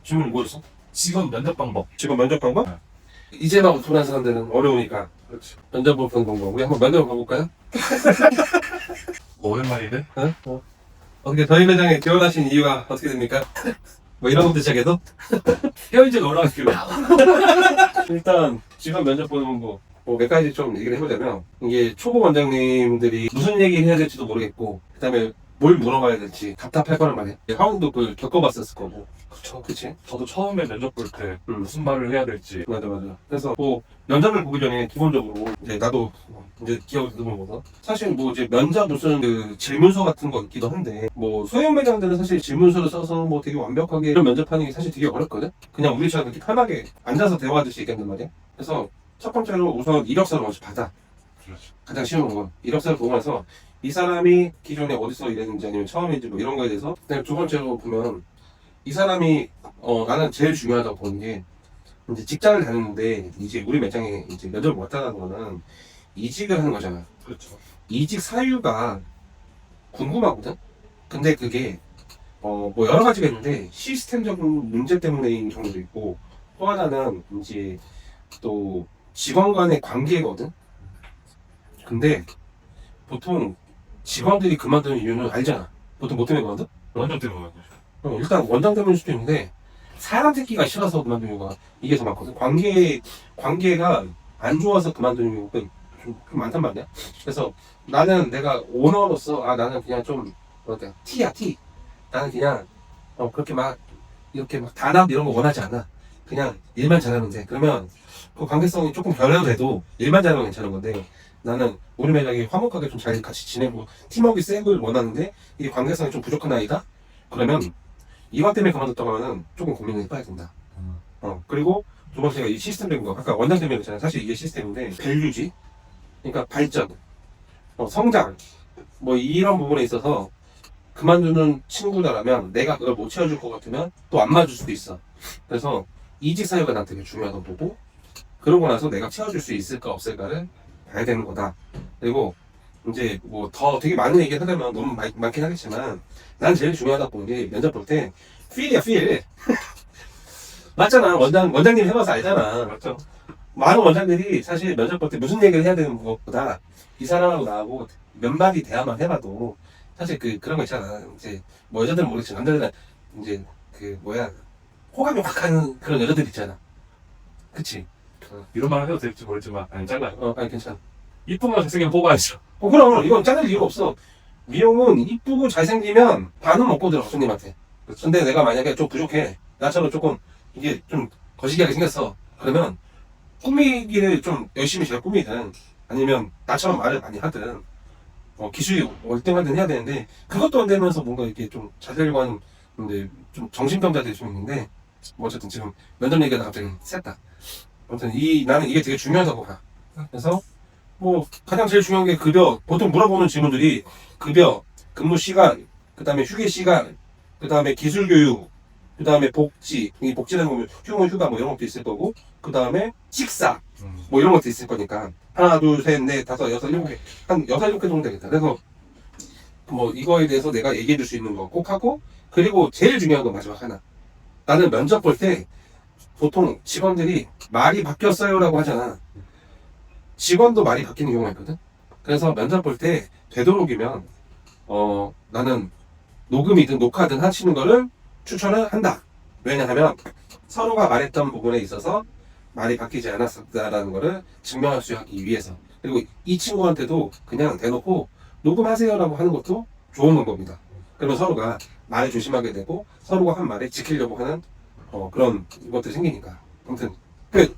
질문 뭐였어? 직업 면접 방법. 지금 면접 방법? 네. 이제 막 오픈한 사람들은 어려우니까. 그렇지. 면접 보는 방법. 우리 한번 면접 가볼까요? 오랜만이네. 어떻게 저희 매장에 지원하신 이유가 어떻게 됩니까? 뭐 이런 것도 시작해서? 헤어지가 올라가기로. 일단 지금 면접 보는 방법 몇 가지 좀 얘기를 해보자면, 이게 초보 원장님들이 무슨 얘기를 해야 될지도 모르겠고, 그 다음에 뭘 물어봐야 될지 답답할 거란 말이야. 하원도 그걸 겪어봤었을 거고. 그쵸. 그치? 저도 처음에 면접 볼 때 음. 무슨 말을 해야 될지. 맞아. 그래서 뭐 면접을 보기 전에 기본적으로 이제 나도 이제 기억을 듣어보면서 사실 뭐 이제 면접 무슨 그 질문서 같은 거 있기도 한데, 뭐 소형 매장들은 사실 질문서를 써서 뭐 되게 완벽하게 이런 면접하는 게 사실 되게 어렵거든. 그냥 우리처럼 이렇게 편하게 앉아서 대화할 수 있겠단 말이야. 그래서 첫 번째로 우선 이력서를 먼저 받아. 그렇죠. 가장 쉬운 건 이력서를 보고 나서 이 사람이 기존에 어디서 일했는지 아니면 처음인지 뭐 이런 거에 대해서. 그다음에 두 번째로 보면 이 사람이 나는 제일 중요하다고 보는 게, 이제 직장을 다니는데 이제 우리 매장에 이제 면접을 왔다는 거는 이직을 하는 거잖아. 그렇죠. 이직 사유가 궁금하거든. 근데 그게 뭐 여러 가지가 있는데 시스템적인 문제 때문인 경우도 있고, 또 하나는 이제 또 직원 간의 관계거든. 근데 보통 직원들이 그만두는 이유는 알잖아. 보통 뭐 때문에 그만둬? 면접 때문에. 일단 원장 때문일 수도 있는데 사람 새끼가 싫어서 그만두는 이유가 이게 더 많거든. 관계가 안 좋아서 그만두는 이유가 좀 많단 말이야. 그래서 나는 내가 오너로서 나는 그냥 좀 뭐랄까 티야 티. 나는 그냥 그렇게 막 이렇게 막 단합 이런 거 원하지 않아. 그냥 일만 잘하면 돼. 그러면 그 관계성이 조금 변화돼도 일만 잘하면 괜찮은 건데, 나는 우리 매장이 화목하게 좀 잘 같이 지내고 팀워크 셉을 원하는데 이게 관계성이 좀 부족한 아이다? 그러면 이와 때문에 그만뒀다고 하면 조금 고민을 해봐야 된다. 그리고 두 번째가 이 시스템적인 거. 아까 원장 때문에 그랬잖아요. 사실 이게 시스템인데 밸류지, 그러니까 발전, 성장, 뭐 이런 부분에 있어서 그만두는 친구다라면 내가 그걸 못 채워줄 것 같으면 또 안 맞을 수도 있어. 그래서 이직 사유가 난 되게 중요하다고 보고, 그러고 나서 내가 채워줄 수 있을까 없을까를 봐야 되는 거다. 그리고 이제 뭐 더 되게 많은 얘기를 하려면 너무 많긴 하겠지만, 난 제일 중요하다고 보는 게 면접 볼 때 필이야 필. 맞잖아. 원장님 해봐서 알잖아. 맞죠. 많은 원장들이 사실 면접 볼 때 무슨 얘기를 해야 되는 것보다 이 사람하고 나하고 몇 마디 대화만 해봐도 사실 그런 거 있잖아. 이제 뭐 여자들은 모르겠지만 남자들은 이제 호감이 확 가는 그런 여자들 있잖아. 그치? 이런 말 해도 될지 모르지만 안 잘라요. 아니 괜찮아. 이쁜 거 잘생기면 뽑아야죠. 그럼 이건 자를 이유가 없어. 미용은 이쁘고 잘생기면 반은 먹고 들어 손님한테. 근데 내가 만약에 좀 부족해, 나처럼 조금 이게 좀 거시기하게 생겼어, 그러면 꾸미기를 좀 열심히 잘 꾸미든 아니면 나처럼 말을 많이 하든 기술이 월등하든 해야 되는데, 그것도 안 되면서 뭔가 이렇게 좀 잘되려고 하는, 근데 좀 정신병자들이 좀 있는데, 뭐 어쨌든 지금 면접 얘기가 갑자기 셌다. 아무튼 나는 이게 되게 중요하다고 봐. 그래서 뭐 가장 제일 중요한 게 급여. 보통 물어보는 질문들이 급여, 근무 시간, 그 다음에 휴게 시간, 그 다음에 기술 교육, 그 다음에 복지. 이 복지라는 거면 휴가 뭐 이런 것도 있을 거고, 그 다음에 식사 뭐 이런 것도 있을 거니까 하나 둘 셋 넷 다섯 여섯 일곱 개, 한 여섯 일곱 개 정도 되겠다. 그래서 뭐 이거에 대해서 내가 얘기해 줄 수 있는 거 꼭 하고, 그리고 제일 중요한 건 마지막 하나. 나는 면접 볼 때 보통 직원들이 말이 바뀌었어요라고 하잖아. 직원도 말이 바뀌는 경우가 있거든. 그래서 면접 볼 때 되도록이면 나는 녹음이든 녹화든 하시는 거를 추천을 한다. 왜냐하면 서로가 말했던 부분에 있어서 말이 바뀌지 않았다라는 거를 증명할 수 있기 위해서. 그리고 이 친구한테도 그냥 대놓고 녹음하세요라고 하는 것도 좋은 방법이다. 그러면 서로가 말을 조심하게 되고 서로가 한 말에 지키려고 하는 그런 것들이 생기니까. 아무튼 끝.